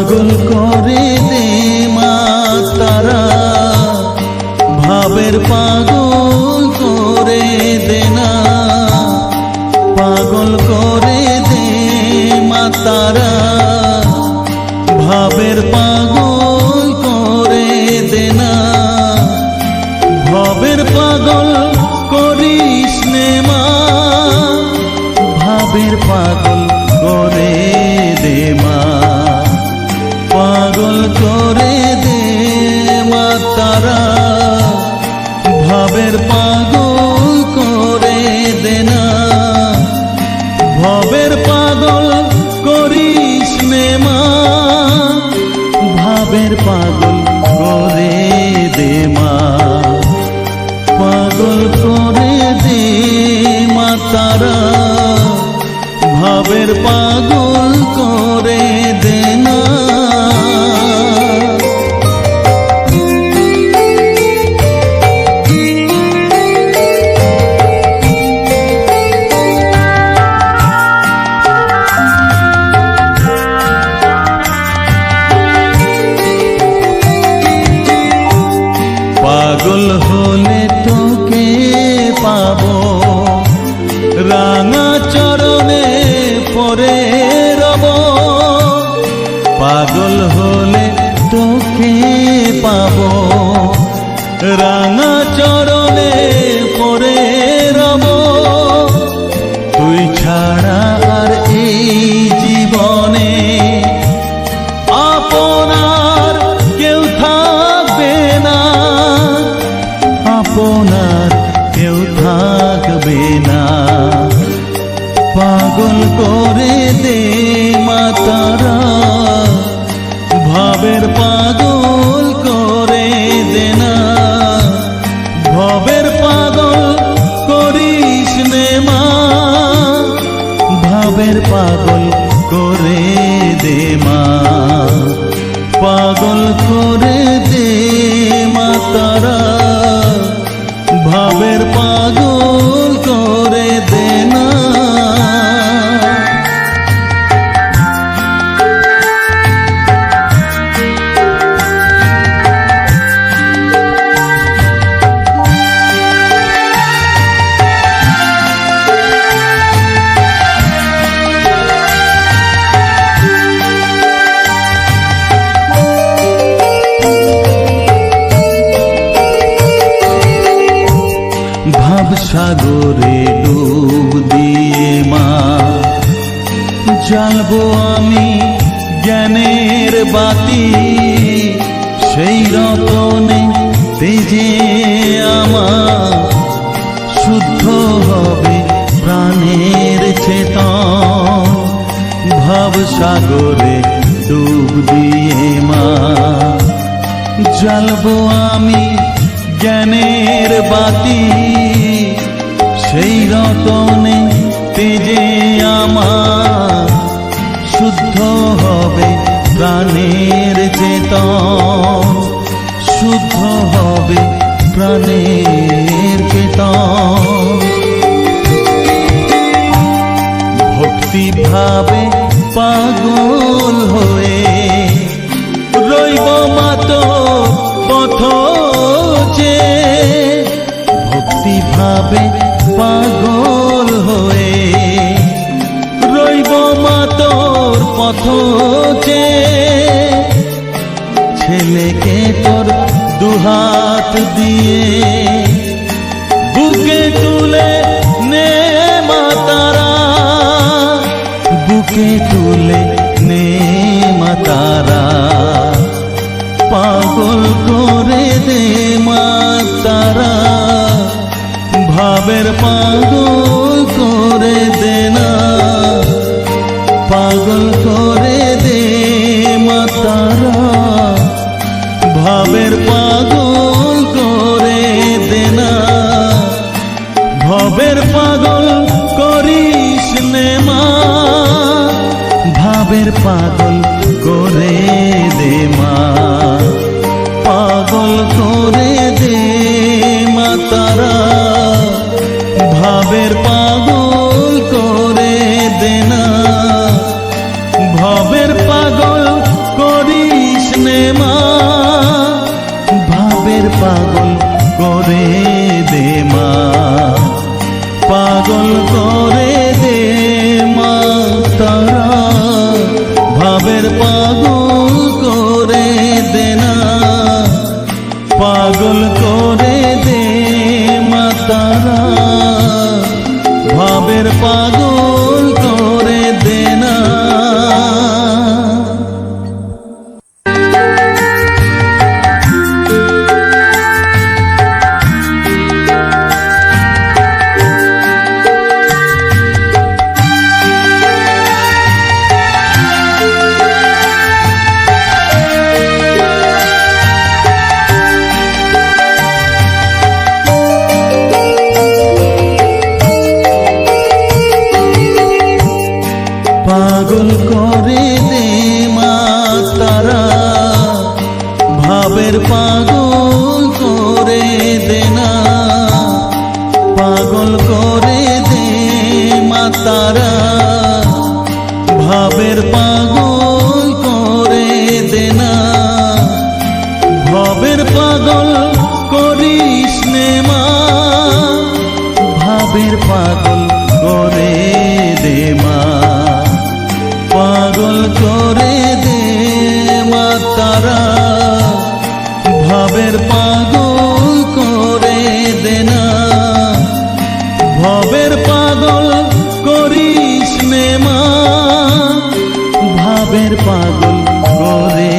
পাগল করে দে মা তারা, ভাবের পাগল করে দে না, পাগল করে দে মা তারা, ভাবের পাগল করে দে না, ভবের পাগল করিস নে মা, ভাবের পাগল করে দে মা, পাগল করে দে মা তারা, ভাবের পাগল করে দে না, ভবের পাগল করিস নে মা, ভাবের পাগল করে দে মা, পাগল করে দে মা তারা, ভাবের পাগল করে দে না। পাগল হলে তোকে পাবো, রাঙা চরণে পরে রব, পাগল হলে তোকে পাবো, রাঙা চরণে পরে রব, তুই ছাড়া আর এই জীবনে আপনার কেউ থাকবে না, আপনার কেউ থাকবে না, পাগল করে দে মা তারা, ভাবের পাগল করে দে না, ভবের পাগল করিস নে মা, ভাবের পাগল করে দে মা, পাগল করে দে মা তারা, ভাবের পাগল করে দে না। ভাব সাগরে ডুব দিয়ে মা, জ্বালবো আমি জ্ঞানের বাতি, সেই রতনে তেজে আমার শুদ্ধ হবে প্রাণের চেতন, ভাব সাগরে ডুব দিয়ে মা, জ্বালবো আমি জ্ঞানের বাতি, সেই রতনে তেজে আমার শুদ্ধ হবে প্রাণের চেতন, শুদ্ধ হবে প্রাণের চেতন, ভক্তি ভাবে পাগল হয়ে রইব মাতো পথ যে, ভক্তি ভাবে পাগল হয়ে রইব মা তোর পথ যে, ছেলেকে তোর দুহাত দিয়ে বুকে তুলে নে মা তারা, বুকে তুলে নে মা তারা, পাগল করে দে মা তারা, ভাবের পাগল করে দে না, পাগল করে দে মা তারা, ভাবের পাগল করে দে না, ভবের পাগল করিস নে মা, ভাবের পাগল করে দে মা, পাগল করে দে মা তারা, ভাবের পাগল করে দে না, ভবের পাগল করে পাগল করে দে মা, পাগল করে দে মা তারা, ভাবের পাগল করে দে না, পাগল করে দে মা তারা, ভাবের পাগল করে দে না। পাগল করে দে মা তারা, ভাবের পাগল করে দে না, পাগল করে দে মা তারা, ভাবের পাগল করে দে না, ভাবের পাগল করিস নে মা, ভাবের পাগল করে দে মা, পাগল করে দে মা তারা, ভাবের পাগল করে দে না, ভাবের পাগল করিস নে মা, ভাবের পাগল করে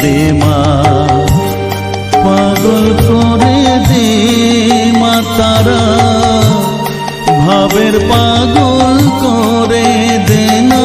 দে মা, পাগল করে দে মা তারা, ভাবের পাগল করে দে না।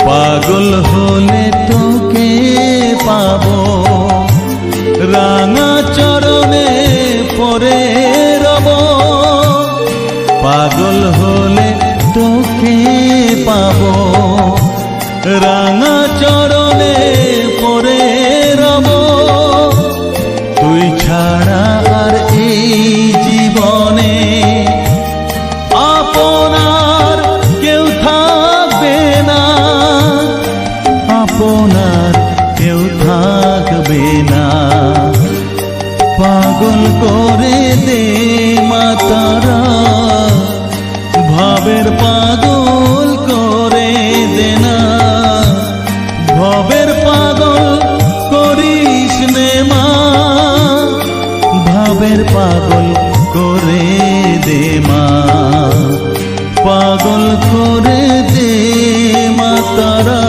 পাগল হলে তোকে পাবো, রাঙা চরণে পরে রব, পাগল হলে তোকে পাবো, রাঙা চরণে পরে রব, তুই ছাড়া আর এই জীবনে আপনার কেউ থাকবে না, আপনার কেউ থাকবে না, পাগল করে দে মা তারা, ভাবের পাগল করে দে না, ভাবের পাগল করিস নে মা, ভাবের পাগল করে দে মা, পাগল করে দে মা তারা,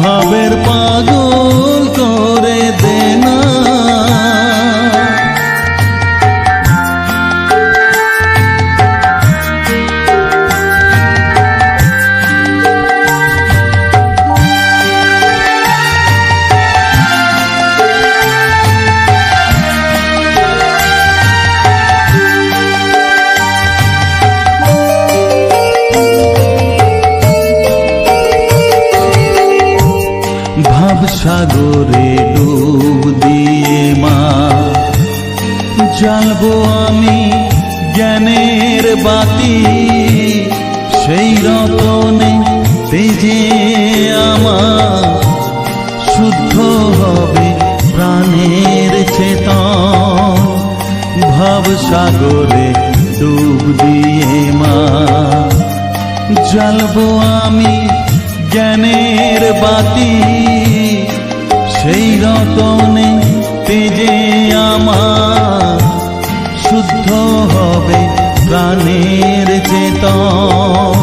ভাবের পাগল করে দে না। সাগরে ডুব দিয়ে মা, জ্বালবো আমি জ্ঞানের বাতি, সেই রতনে তেজে আমার শুদ্ধ হবে প্রাণের চেতন, ভাব সাগরে ডুব দিয়ে মা, জ্বালবো আমি জ্ঞানের বাতি, সেই রতনে তেজে আমার শুদ্ধ হবে প্রাণের চেতন,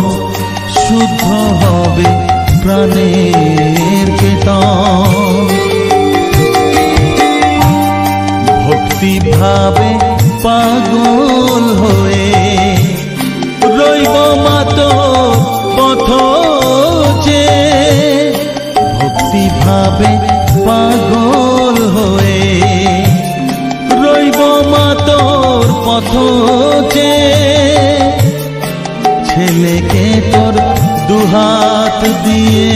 শুদ্ধ হবে প্রাণের চেতন, ভক্তি ভাবে পাগল হয়ে রইব মাতো পথ চেয়ে, ভক্তি ভাবে পাগল হয়ে রইব মা তোর পথ চেয়ে, ছেলেকে তোর দুহাত দিয়ে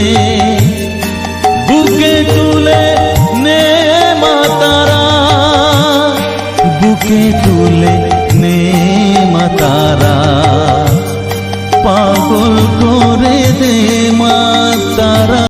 বুকে তুলে নে মা তারা, পাগল করে দে মা তারা।